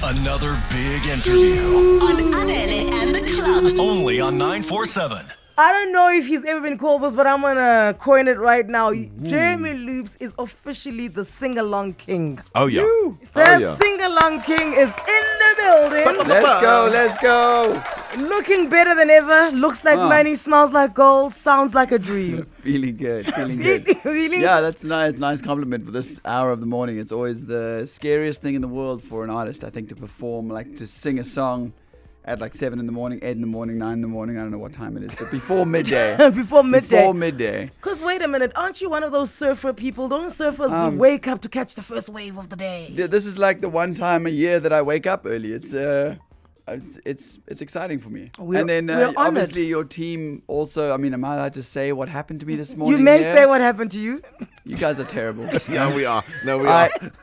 Another big interview. On Anele and the Club. Only on 947. I don't know if he's ever been called this, but I'm gonna coin it right now. Jeremy Loops is officially the sing-along king. Oh, yeah. The sing-along king is in the building. Let's go. Looking better than ever. Looks like money, smells like gold, sounds like a dream. Feeling good. Yeah, that's nice compliment for this hour of the morning. It's always the scariest thing in the world for an artist, I think, to perform, like to sing a song at like 7 in the morning, 8 in the morning, 9 in the morning. I don't know what time it is, but before midday. Before midday. Because wait a minute, aren't you one of those surfer people? Don't surfers wake up to catch the first wave of the day? This is like the one time a year that I wake up early. It's exciting for me. We're Obviously your team also, I mean, am I allowed to say what happened to me this morning? You may here? say what happened to you. You guys are terrible. No, we are.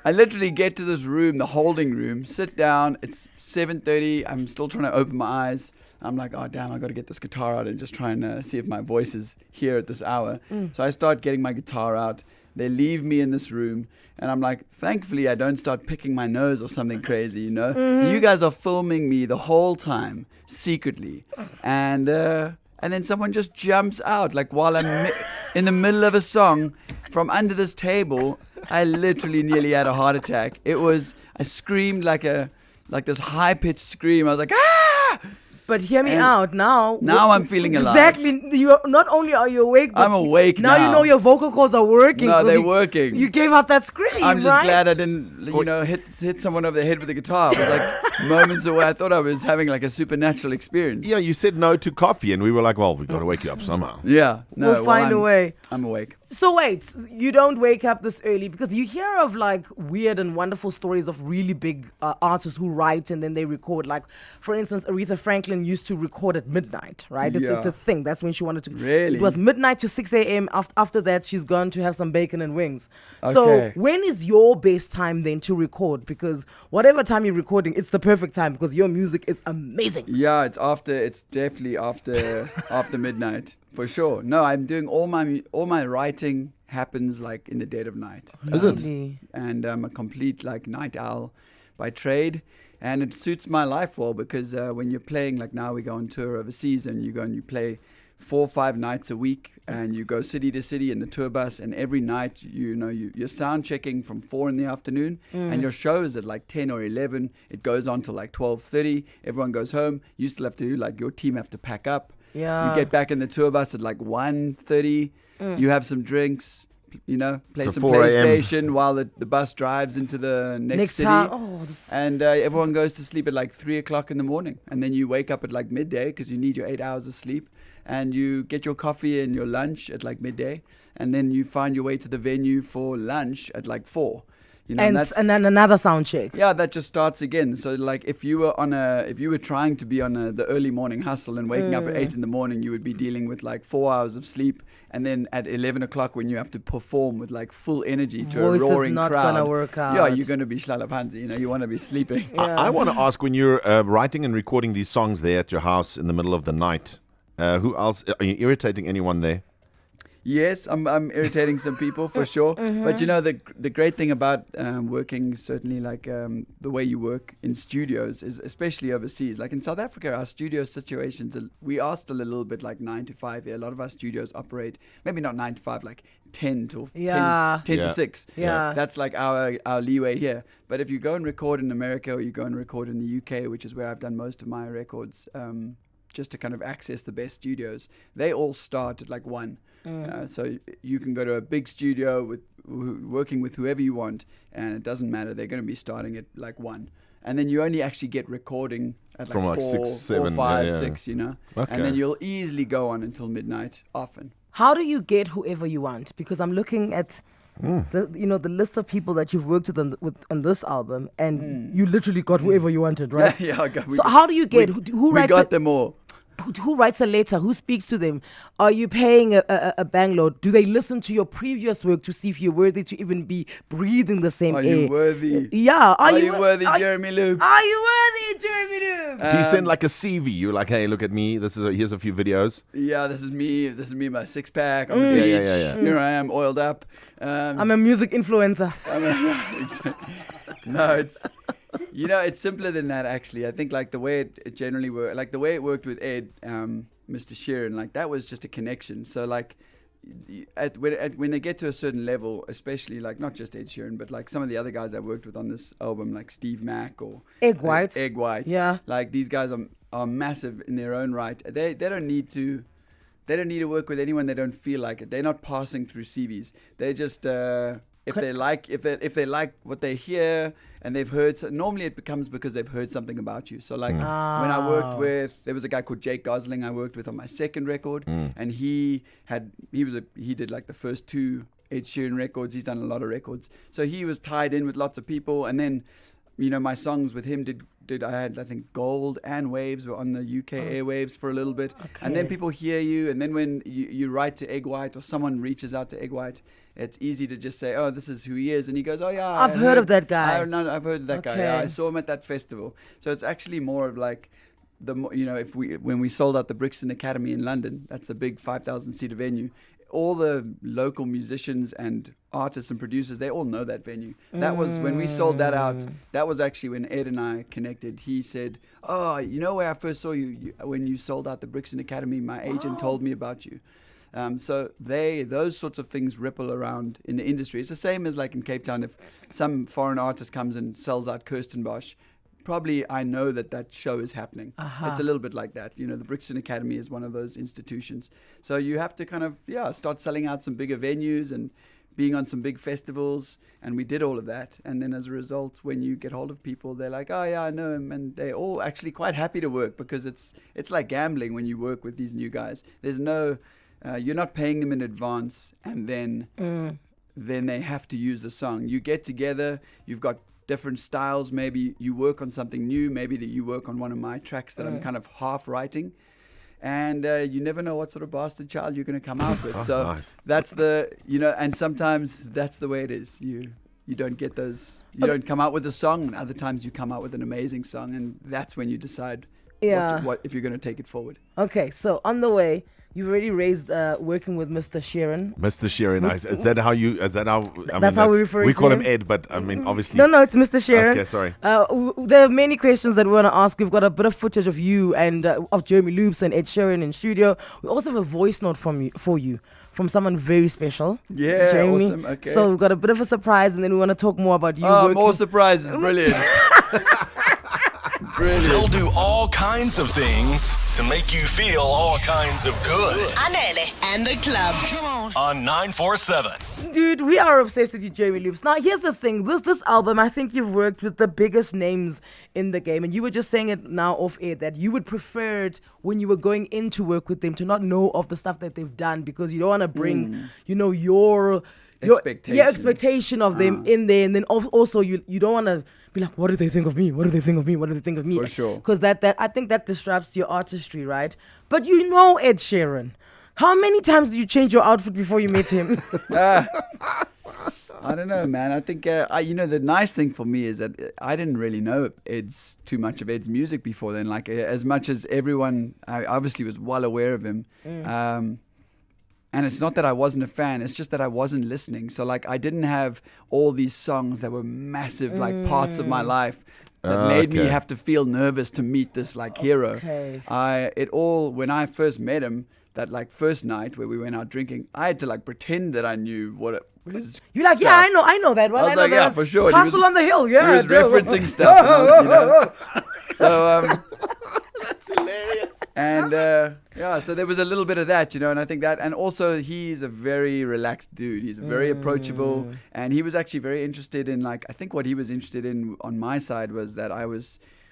I literally get to this room, the holding room, sit down. It's 7:30. I'm still trying to open my eyes. I'm like, oh, damn, I got to get this guitar out and just try and see if my voice is here at this hour. So I start getting my guitar out. They leave me in this room, and I'm like, thankfully, I don't start picking my nose or something crazy, you know? You guys are filming me the whole time, secretly. And then someone just jumps out, like while I'm in the middle of a song from under this table. I literally nearly had a heart attack. I screamed like this high-pitched scream. I was like, ah! But hear me out now. Now I'm feeling alive. Exactly. You not only are you awake, but I'm awake now. Now you know your vocal cords are working. No, they're working. You gave out that scream. I'm just right? glad I didn't, hit someone over the head with the guitar. It was like moments away. I thought I was having like a supernatural experience. Yeah, you said no to coffee, and we were like, well, we've got to wake you up somehow. Yeah. No, we'll find a way. I'm awake. So wait, you don't wake up this early because you hear of like weird and wonderful stories of really big artists who write and then they record. Like, for instance, Aretha Franklin used to record at midnight, right? It's a thing. That's when she wanted to. Really? It was midnight to 6 a.m. After that, she's gone to have some bacon and wings. Okay. So when is your best time then to record? Because whatever time you're recording, it's the perfect time because your music is amazing. Yeah, it's definitely after midnight. For sure. No, I'm doing all my writing happens like in the dead of night. Is it? And I'm a complete like night owl by trade, and it suits my life well because when you're playing, like now we go on tour overseas and you go and you play 4 or 5 nights a week and you go city to city in the tour bus, and every night you're sound checking from 4 in the afternoon and your show is at like 10 or 11. It goes on till like 12:30. Everyone goes home. You still have to, like, your team have to pack up. Yeah. You get back in the tour bus at like 1:30. You have some drinks, play some 4 a.m. PlayStation while the bus drives into the next city. Time. And everyone goes to sleep at like 3 o'clock in the morning. And then you wake up at like midday because you need your 8 hours of sleep. And you get your coffee and your lunch at like midday. And then you find your way to the venue for lunch at like 4. And then another sound check. Yeah, that just starts again. So like if you were trying to be on the early morning hustle and waking up at 8 in the morning, you would be dealing with like 4 hours of sleep, and then at 11 o'clock when you have to perform with like full energy to Voice a roaring is not crowd. gonna work out. Yeah, you're gonna be shlalapanzi, you want to be sleeping. Yeah. I want to ask, when you're writing and recording these songs there at your house in the middle of the night, who else? Are you irritating anyone there? Yes, I'm irritating some people for sure. But the great thing about working, certainly like the way you work in studios, is especially overseas. Like in South Africa, our studio situations, we are still a little bit like 9 to 5 here. A lot of our studios operate, maybe not 9 to 5, like 10 to 10 to 6. Yeah. That's like our leeway here. But if you go and record in America, or you go and record in the UK, which is where I've done most of my records, just to kind of access the best studios, they all start at like 1. So you can go to a big studio working with whoever you want, and it doesn't matter. They're going to be starting at like 1. And then you only actually get recording at like From like 4, 6, 7, 5, yeah. 6, Okay. And then you'll easily go on until midnight often. How do you get whoever you want? Because I'm looking at the list of people that you've worked with on this album, and you literally got whoever you wanted, right? So how do you get who We writes got them all. who writes a letter? Who speaks to them? Are you paying a bankload? Do they listen to your previous work to see if you're worthy to even be breathing the same Are air? you worthy? Yeah. Are you worthy, Jeremy Loops? Are you worthy, Jeremy Loops? Do you send like a CV? You're like, hey, look at me. Here's a few videos. Yeah, this is me. This is me, my 6-pack on the beach. Yeah. Here I am, oiled up. I'm a music influencer. You know, it's simpler than that, actually. I think like the way it generally worked, like the way it worked with Ed, Mr. Sheeran, like that was just a connection. So like when they get to a certain level, especially like not just Ed Sheeran, but like some of the other guys I worked with on this album, like Steve Mack or Egg White. Egg White. Yeah. Like these guys are massive in their own right. They don't need to. They don't need to work with anyone they don't feel like it. They're not passing through CVs. They just if they like what they hear and they've heard. Normally it becomes because they've heard something about you. So like when I worked with, there was a guy called Jake Gosling I worked with on my second record, and he did like the first 2 Ed Sheeran records. He's done a lot of records, so he was tied in with lots of people. And then, you know, my songs with him did I had, I think, Gold and Waves were on the UK airwaves for a little bit. Okay. And then people hear you, and then when you write to Egg White or someone reaches out to Egg White, it's easy to just say, oh, this is who he is. And he goes, oh, yeah. I've heard of that guy. I've heard of that guy. Okay. Yeah, I saw him at that festival. So it's actually more of like, when we sold out the Brixton Academy in London, that's a big 5,000-seater venue. All the local musicians and artists and producers, they all know that venue. That was when we sold that out. That was actually when Ed and I connected. He said, oh, you know where I first saw you when you sold out the Brixton Academy, my agent told me about you. So those sorts of things ripple around in the industry. It's the same as like in Cape Town. If some foreign artist comes and sells out Kirstenbosch, probably I know that show is happening. It's a little bit like that. You know, the Brixton Academy is one of those institutions. So you have to kind of, start selling out some bigger venues and being on some big festivals. And we did all of that. And then as a result, when you get hold of people, they're like, oh, yeah, I know him. And they're all actually quite happy to work, because it's like gambling when you work with these new guys. There's no, you're not paying them in advance and then they have to use the song. You get together, you've got different styles. Maybe you work on something new. Maybe that you work on one of my tracks that I'm kind of half writing, and you never know what sort of bastard child you're going to come out with. So nice. That's and sometimes that's the way it is. You don't get those. You don't come out with a song, and other times you come out with an amazing song, and that's when you decide what if you're going to take it forward. Okay, so on the way, you've already raised working with Mr. Sheeran. Mr. Sheeran, is that how you? Is that how? That's how we refer We to call him? him Ed, but I mean, obviously. No, it's Mr. Sheeran. Okay, sorry. There are many questions that we want to ask. We've got a bit of footage of you and of Jeremy Loops and Ed Sheeran in studio. We also have a voice note for you from someone very special. Yeah, Jeremy. awesome. Okay. So we've got a bit of a surprise, and then we want to talk more about you. Oh, working. more surprises. Brilliant. They'll do all kinds of things to make you feel all kinds of good. Anele and the club. Come on. On 947. Dude, we are obsessed with you, Jeremy Loops. Now, here's the thing. This album, I think you've worked with the biggest names in the game. And you were just saying it now off air that you would prefer it when you were going in to work with them to not know of the stuff that they've done, because you don't want to bring, your expectation of them in there. And then also you don't want to be like, what do they think of me? What do they think of me? What do they think of me? For sure. Because that I think that disrupts your artistry, right? But you know Ed Sheeran. How many times did you change your outfit before you met him? I don't know, man. I think, the nice thing for me is that I didn't really know too much of Ed's music before then. Like, as much as everyone, I obviously was well aware of him. And it's not that I wasn't a fan, it's just that I wasn't listening. So, like, I didn't have all these songs that were massive, like, parts of my life that made me have to feel nervous to meet this, like, hero. When I first met him, that, like, first night where we went out drinking, I had to, like, pretend that I knew what it was. You're like, stuff. I know that one. I was like, yeah, for sure. Castle on the Hill, yeah. He was referencing stuff. And I was, so, That's hilarious. and so there was a little bit of that, and I think that, and also he's a very relaxed dude. He's very approachable, and he was actually very interested in, like, I think what he was interested in on my side was that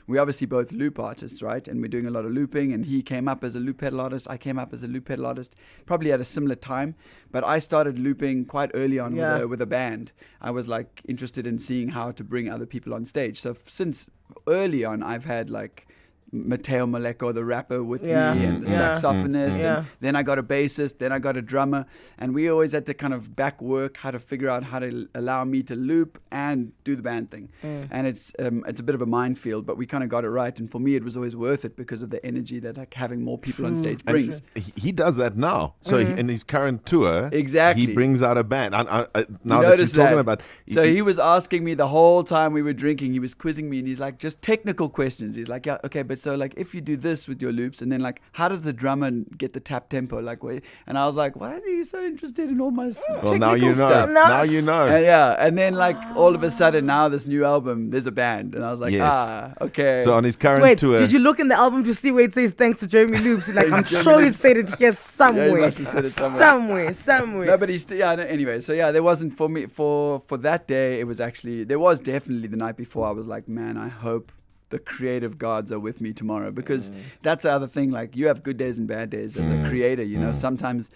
we obviously both loop artists, right? And we're doing a lot of looping, and he came up as a loop pedal artist. I came up as a loop pedal artist, probably at a similar time. But I started looping quite early on with a band. I was, like, interested in seeing how to bring other people on stage. So since early on, I've had, like, Mateo Maleko, the rapper, with Yeah. me, and the Yeah. saxophonist. Yeah. And then I got a bassist, then I got a drummer, and we always had to kind of back work how to figure out how to allow me to loop and do the band thing. And it's a bit of a minefield, but we kind of got it right. And for me, it was always worth it because of the energy that like having more people on stage brings. He does that now. So in his current tour, Exactly. he brings out a band. Now You that you're noticed talking that. about, So he was asking me the whole time we were drinking, he was quizzing me, and he's like, just technical questions. He's like, yeah, okay, but so like if you do this with your loops, and then like how does the drummer get the tap tempo? Like, and I was like, why are you so interested in all my technical now you know. stuff? Now you know. And then like all of a sudden now this new album, there's a band, and I was like, Yes. okay. So on his current Wait, tour, did you look in the album to see where it says thanks to Jeremy Loops? Like, I'm Jeremy sure he Loops. said it here somewhere. must have said it somewhere. Somewhere. No, but he's still, yeah. No, anyway, so yeah, there wasn't for me for that day. It was actually there was definitely the night before. I was like, man, I hope the creative gods are with me tomorrow, because that's the other thing. Like, you have good days and bad days as a creator. You know, sometimes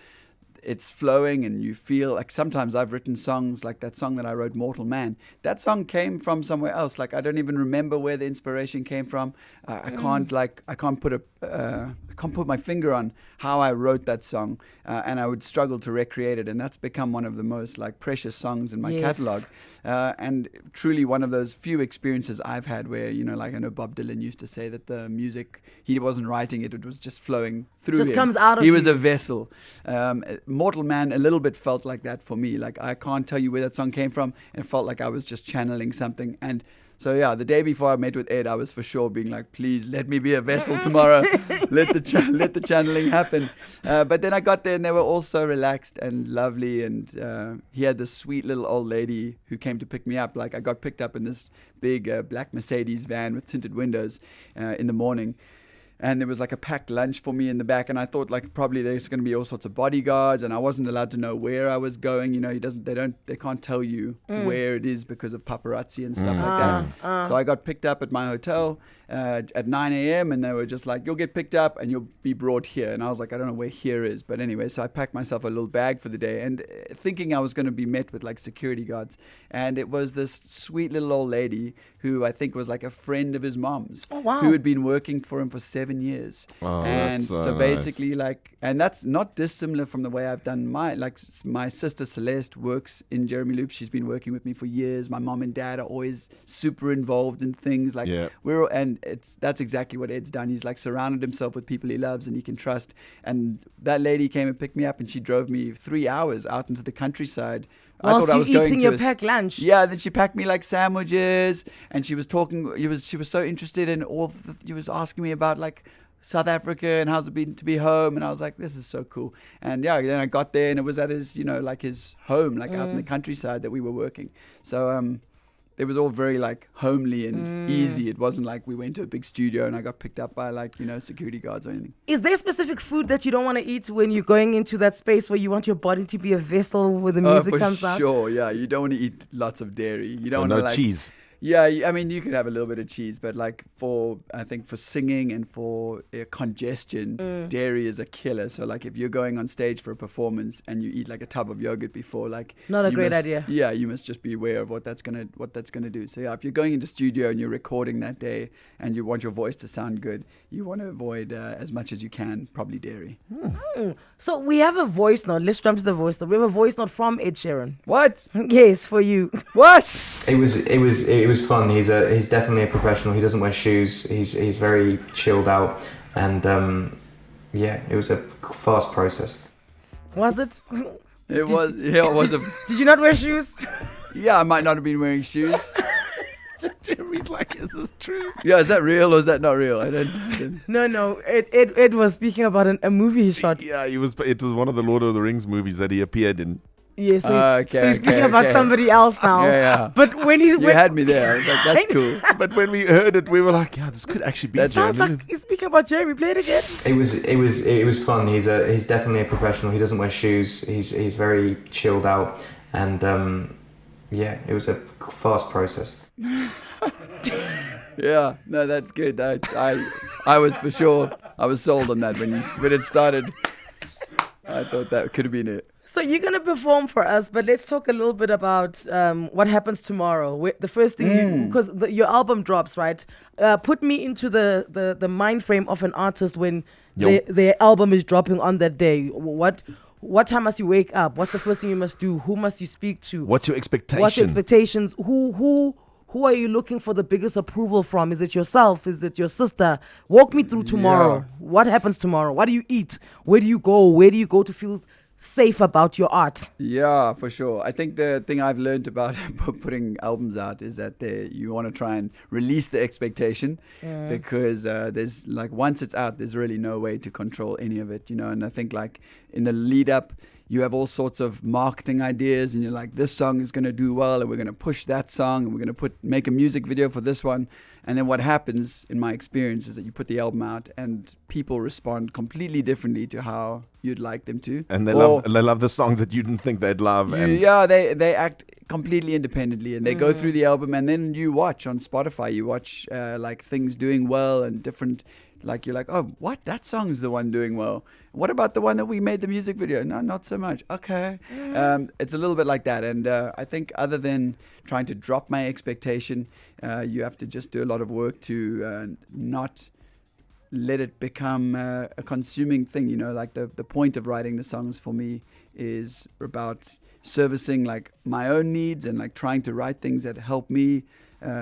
it's flowing and you feel like, sometimes I've written songs like that song that I wrote, Mortal Man. That song came from somewhere else. Like, I don't even remember where the inspiration came from. I can't put my finger on how I wrote that song, and I would struggle to recreate it. And that's become one of the most like precious songs in my catalog, and truly one of those few experiences I've had where, you know, like I know Bob Dylan used to say that the music, he wasn't writing it; it was just flowing through Just him. comes out of He was you. a vessel. Mortal Man a little bit felt like that for me. Like, I can't tell you where that song came from. It felt like I was just channeling something. And so yeah, the day before I met with Ed, I was for sure being like, please let me be a vessel tomorrow. let the channeling happen. But then I got there and they were all so relaxed and lovely. And he had this sweet little old lady who came to pick me up. Like, I got picked up in this big black Mercedes van with tinted windows in the morning. And there was like a packed lunch for me in the back, and I thought like probably there's going to be all sorts of bodyguards, and I wasn't allowed to know where I was going. You know, they can't tell you where it is because of paparazzi and stuff like that. So I got picked up at my hotel at 9 a.m. and they were just like, you'll get picked up and you'll be brought here. And I was like, I don't know where here is, but anyway, so I packed myself a little bag for the day, and thinking I was going to be met with like security guards, and it was this sweet little old lady who I think was like a friend of his mom's, who had been working for him for 7 years. And that's so nice. basically like, and that's not dissimilar from the way I've done my sister Celeste works in Jeremy Loop. She's been working with me for years. My mom and dad are always super involved in things like that's exactly what Ed's done. He's like surrounded himself with people he loves and he can trust. And that lady came and picked me up, and she drove me 3 hours out into the countryside. Whilst I was you going eating to your a packed lunch. Yeah, then she packed me like sandwiches, and she was talking. She was so interested in she was asking me about like South Africa and how's it been to be home, and I was like, this is so cool. And yeah, then I got there and it was at his, you know, like his home, like out in the countryside that we were working. So it was all very like homely and easy. It wasn't like we went to a big studio and I got picked up by like, you know, security guards or anything. Is there specific food that you don't want to eat when you're going into that space where you want your body to be a vessel where the music comes out? Sure, yeah. You don't want to eat lots of dairy. You don't want no to like cheese. Yeah, I mean, you could have a little bit of cheese, but like I think for singing and for congestion, dairy is a killer. So like if you're going on stage for a performance and you eat like a tub of yogurt before, like Not a you great must- idea. Yeah, you must just be aware of what that's gonna do. So yeah, if you're going into studio and you're recording that day and you want your voice to sound good, you want to avoid as much as you can probably dairy. So we have a voice note. Let's jump to the voice note. We have a voice note from Ed Sheeran. What? Yes, for you. What? It was fun. He's definitely a professional. He doesn't wear shoes. He's very chilled out, and it was a fast process. Was it? It was a. Did you not wear shoes? Yeah, I might not have been wearing shoes. Jeremy's like, is this true? Yeah, is that real or is that not real? I don't. No. Ed was speaking about a movie he shot. Yeah, it was one of the Lord of the Rings movies that he appeared in. Yeah, so, Okay, so he's speaking okay, about okay. somebody else now. Yeah. But when he You had me there. I was like, that's cool. But when we heard it, we were like, yeah, this could actually be That's sounds Jeremy. like he's speaking about Jeremy. Play it again. It was fun. He's definitely a professional. He doesn't wear shoes. He's very chilled out, and it was a fast process. Yeah, no, that's good. I was for sure. I was sold on that when it started. I thought that could have been it. So you're gonna perform for us, but let's talk a little bit about what happens tomorrow. The first thing, because your album drops, right? Put me into the mind frame of an artist when their album is dropping on that day. What time must you wake up? What's the first thing you must do? Who must you speak to? What's your expectation? What's your expectations? Who are you looking for the biggest approval from? Is it yourself? Is it your sister? Walk me through tomorrow. Yeah. What happens tomorrow? What do you eat? Where do you go? Where do you go to feel safe about your art? Yeah, for sure. I think the thing I've learned about putting albums out is that you want to try and release the expectation because there's like once it's out, there's really no way to control any of it, you know. And I think like in the lead up, you have all sorts of marketing ideas and you're like, this song is going to do well and we're going to push that song and we're going to make a music video for this one. And then what happens in my experience is that you put the album out and people respond completely differently to how you'd like them to. And they love the songs that you didn't think they'd love. They act completely independently and they go through the album and then you watch on Spotify, you watch like things doing well and different, like you're like, oh, what? That song's the one doing well. What about the one that we made the music video? No, not so much. Okay. It's a little bit like that. And I think other than trying to drop my expectation, you have to just do a lot of work to not let it become a consuming thing. You know, like the point of writing the songs for me is about servicing like my own needs and like trying to write things that help me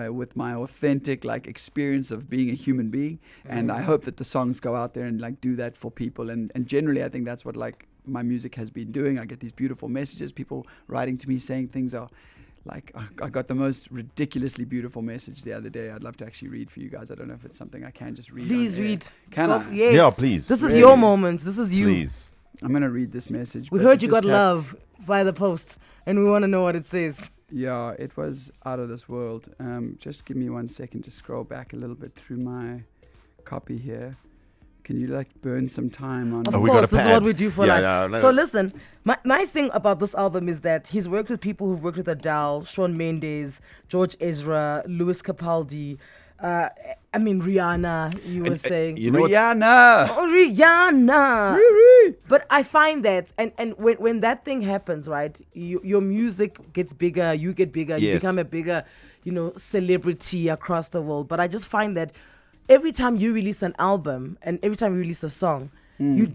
with my authentic like experience of being a human being. And I hope that the songs go out there and like do that for people. And generally I think that's what like my music has been doing. I get these beautiful messages, people writing to me saying things are like, I got the most ridiculously beautiful message the other day. I'd love to actually read for you guys. I don't know if it's something I can just read. Please read. Can I? Yes. Yeah, please. This is Really? your moment. This is you. Please. I'm going to read this message. We but heard you just got love via the post, and we want to know what it says. Yeah, it was out of this world. Just give me 1 second to scroll back a little bit through my copy here. Can you like burn some time on? Of we got course, a this is pad. what we do for Yeah, life. yeah, So listen, my thing about this album is that he's worked with people who've worked with Adele, Shawn Mendes, George Ezra, Louis Capaldi, Rihanna, you were saying. You know what? Rihanna! Oh, Rihanna! Riri. But I find that, and when that thing happens, right, your music gets bigger, you get bigger, you Yes. become a bigger, celebrity across the world. But I just find that every time you release an album and every time you release a song, you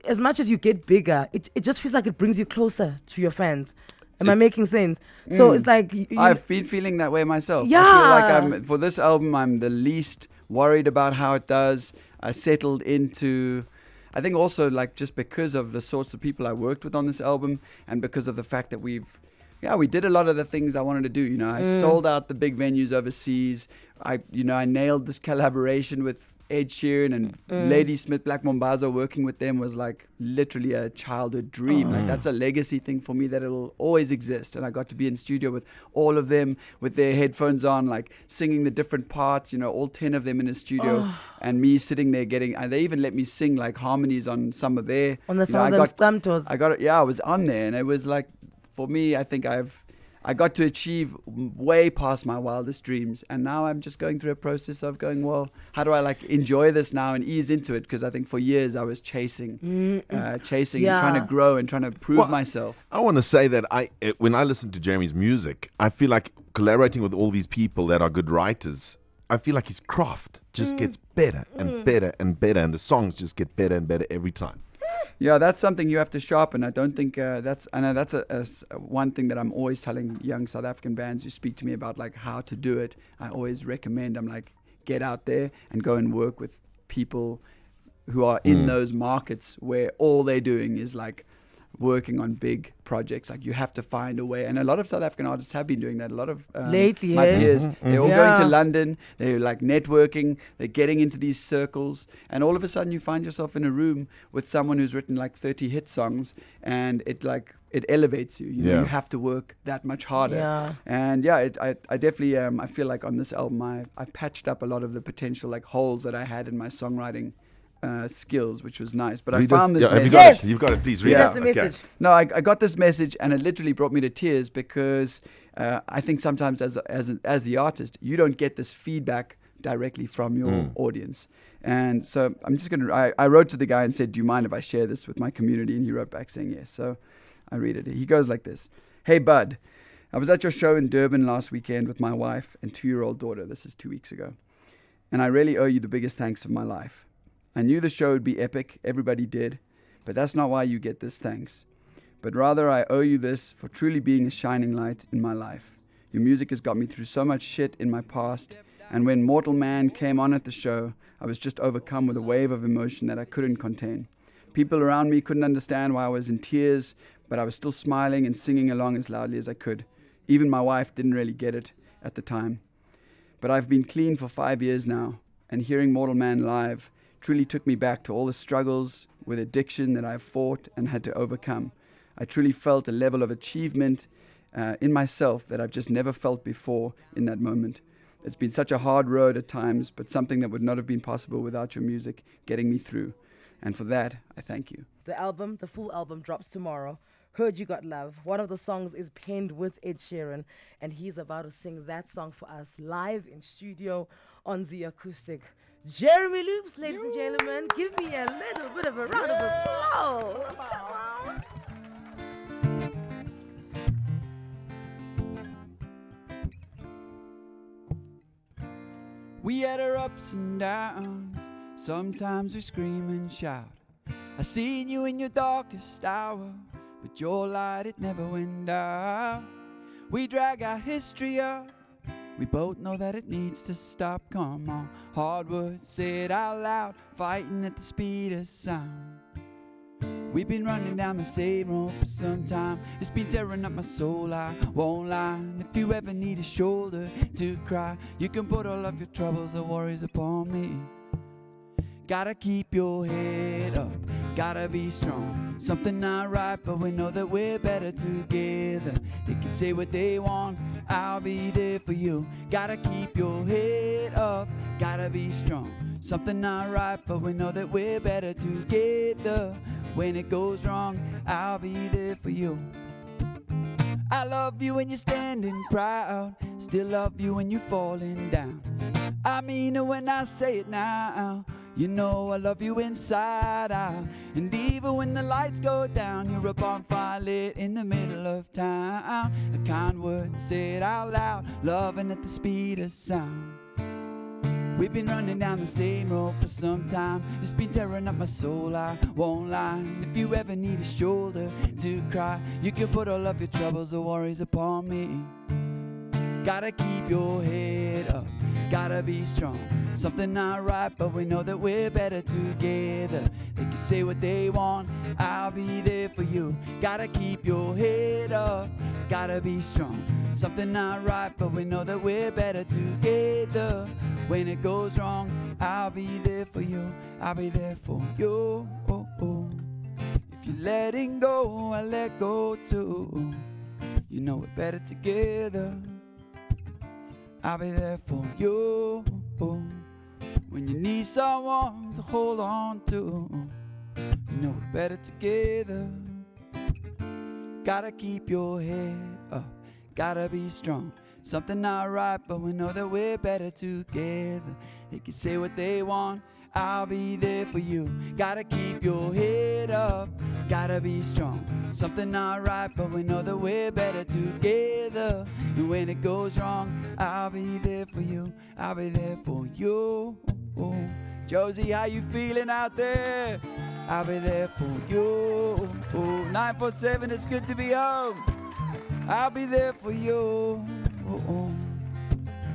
as much as you get bigger, it just feels like it brings you closer to your fans. Am I making sense? So it's like I've been feeling that way myself. Yeah. I feel like for this album, I'm the least worried about how it does. I settled into, I think also like just because of the sorts of people I worked with on this album and because of the fact that we did a lot of the things I wanted to do. You know, I sold out the big venues overseas. I nailed this collaboration with Ed Sheeran and Lady Smith, Black Mambazo. Working with them was like literally a childhood dream. Like that's a legacy thing for me that it'll always exist. And I got to be in studio with all of them with their headphones on, like singing the different parts, all 10 of them in a studio and me sitting there they even let me sing like harmonies on some of their, on the some of them stump tours. I was on there and it was like, for me, I think I got to achieve way past my wildest dreams. And now I'm just going through a process of going, well, how do I like enjoy this now and ease into it? Because I think for years I was chasing and trying to grow and trying to prove myself. I want to say that when I listen to Jeremy's music, I feel like collaborating with all these people that are good writers, I feel like his craft just gets better and better and better. And the songs just get better and better every time. Yeah, that's something you have to sharpen. I don't think that's one thing that I'm always telling young South African bands who speak to me about like how to do it. I always recommend, I'm like, get out there and go and work with people who are in those markets where all they're doing is like working on big projects. Like you have to find a way, and a lot of South African artists have been doing that. A lot of lately, my peers, they're all going to Yeah. London. They're like networking. They're getting into these circles, and all of a sudden you find yourself in a room with someone who's written like 30 hit songs, and it elevates you. You know, Yeah. you have to work that much harder. Yeah. And I definitely I feel like on this album I patched up a lot of the potential like holes that I had in my songwriting skills, which was nice. But I Read this- found this yeah, have you message. got Yes. it? You've got it. Please read Yeah. it. That's the message. No, I got this message and it literally brought me to tears because I think sometimes as the artist, you don't get this feedback directly from your audience. And so I'm just going to, I wrote to the guy and said, do you mind if I share this with my community? And he wrote back saying yes. So I read it. He goes like this. Hey, bud. I was at your show in Durban last weekend with my wife and 2-year-old daughter. This is 2 weeks ago. And I really owe you the biggest thanks of my life. I knew the show would be epic. Everybody did. But that's not why you get this thanks. But rather, I owe you this for truly being a shining light in my life. Your music has got me through so much shit in my past. And when Mortal Man came on at the show, I was just overcome with a wave of emotion that I couldn't contain. People around me couldn't understand why I was in tears, but I was still smiling and singing along as loudly as I could. Even my wife didn't really get it at the time. But I've been clean for 5 years now, and hearing Mortal Man live truly took me back to all the struggles with addiction that I've fought and had to overcome. I truly felt a level of achievement in myself that I've just never felt before in that moment. It's been such a hard road at times, but something that would not have been possible without your music getting me through. And for that, I thank you. The full album drops tomorrow. Heard You Got Love. One of the songs is penned with Ed Sheeran, and he's about to sing that song for us live in studio on the acoustic. Jeremy Loops, ladies and gentlemen, give me a little bit of a round of applause. Come on. We had our ups and downs, sometimes we scream and shout. I seen you in your darkest hour, but your light, it never went out. We drag our history up, we both know that it needs to stop. Come on, hard words said out loud, fighting at the speed of sound. We've been running down the same road for some time. It's been tearing up my soul, I won't lie. And if you ever need a shoulder to cry, you can put all of your troubles or worries upon me. Gotta keep your head up, gotta be strong. Something not right, but we know that we're better together. They can say what they want, I'll be there for you. Gotta keep your head up, gotta be strong. Something not right, but we know that we're better together. When it goes wrong, I'll be there for you. I love you when you're standing proud, still love you when you're falling down. I mean it when I say it now. You know I love you inside out. And even when the lights go down, you're a bonfire lit in the middle of town. A kind word said out loud, loving at the speed of sound. We've been running down the same road for some time. It's been tearing up my soul, I won't lie. And if you ever need a shoulder to cry, you can put all of your troubles or worries upon me. Gotta keep your head up, gotta be strong. Something not right, but we know that we're better together. They can say what they want, I'll be there for you. Gotta keep your head up, gotta be strong. Something not right, but we know that we're better together. When it goes wrong, I'll be there for you. I'll be there for you. If you're letting go, I let go too. You know we're better together. I'll be there for you. When you need someone to hold on to, you know we're better together. Gotta keep your head up, gotta be strong. Something not right, but we know that we're better together. They can say what they want, I'll be there for you. Gotta keep your head up, gotta be strong. Something not right, but we know that we're better together. And when it goes wrong, I'll be there for you. I'll be there for you. Josie, how you feeling out there? I'll be there for you. 947, it's good to be home. I'll be there for you.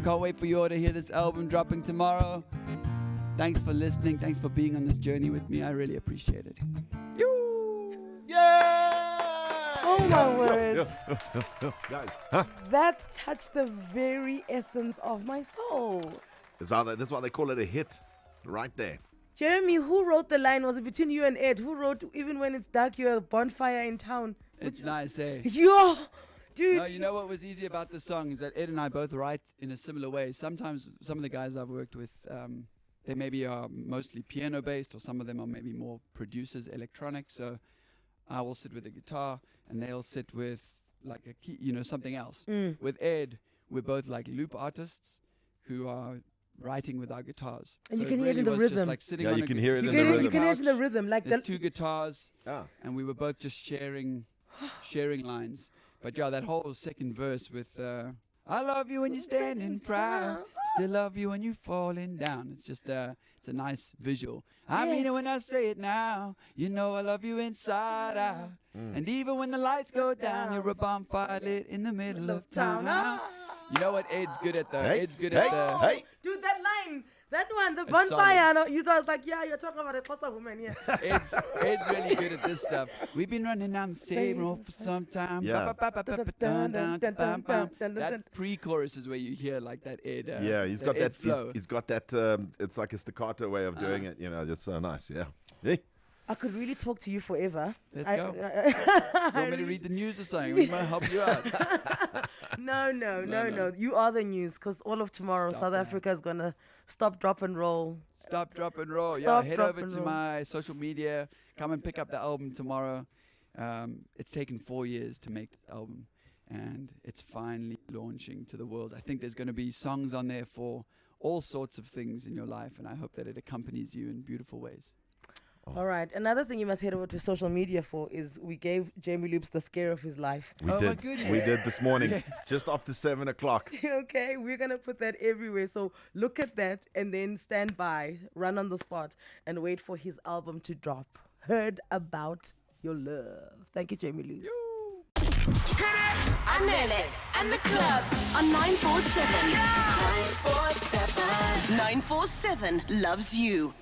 Can't wait for you all to hear this album dropping tomorrow. Thanks for listening. Thanks for being on this journey with me. I really appreciate it. Oh my word. Guys, huh? That touched the very essence of my soul. That's why they call it a hit. Right there. Jeremy, who wrote the line? Was it between you and Ed? Who wrote, even when it's dark, you're a bonfire in town? It's nice, eh? Yo, dude. No, you know what was easy about this song is that Ed and I both write in a similar way. Sometimes some of the guys I've worked with, they maybe are mostly piano based, or some of them are maybe more producers, electronic. So I will sit with a guitar and they'll sit with like a key, something else. With Ed, we're both like loop artists who are writing with our guitars. And so you can hear it in the was rhythm. Just like sitting Yeah, on you a can gu- hear it in sitting the on a rhythm. You can hear it in the couch. rhythm. Like There's two guitars, Yeah. and we were both just sharing sharing lines. But yeah, that whole second verse with I love you when you're standing proud, still love you when you're falling down. It's just it's a nice visual. I mean it when I say it now. You know I love you inside out. And even when the lights go down, you're a bonfire lit in the middle of town. You know what Ed's good at though? Ed's good at the Dude, that line, that one, the It's bonfire. No, you was like, yeah, you're talking about a Xhosa woman, yeah. Ed's really good at this stuff. We've been running down the same road for some time. Yeah. That pre-chorus is where you hear like that Ed. Yeah, he's got that flow. he's got that it's like a staccato way of doing it, you know, just so nice, yeah. Hey. I could really talk to you forever. Let's go. You want me to read the news or something? We might help you out. No. You are the news because all of tomorrow, Stop South that. Africa is going to stop, drop, and roll. Stop, drop, and roll. Stop, Head drop, over and to roll. my social media. Come and pick up the album tomorrow. It's taken 4 years to make this album, and it's finally launching to the world. I think there's going to be songs on there for all sorts of things in your life, and I hope that it accompanies you in beautiful ways. All right. Another thing you must head over to social media for is we gave Jamie Loops the scare of his life. We Oh, my did. goodness. We did this morning, just after 7 o'clock. Okay, we're going to put that everywhere. So look at that and then stand by, run on the spot, and wait for his album to drop. Heard about your love. Thank you, Jamie Loops. Anele and the club on 947. 947. 947 loves you.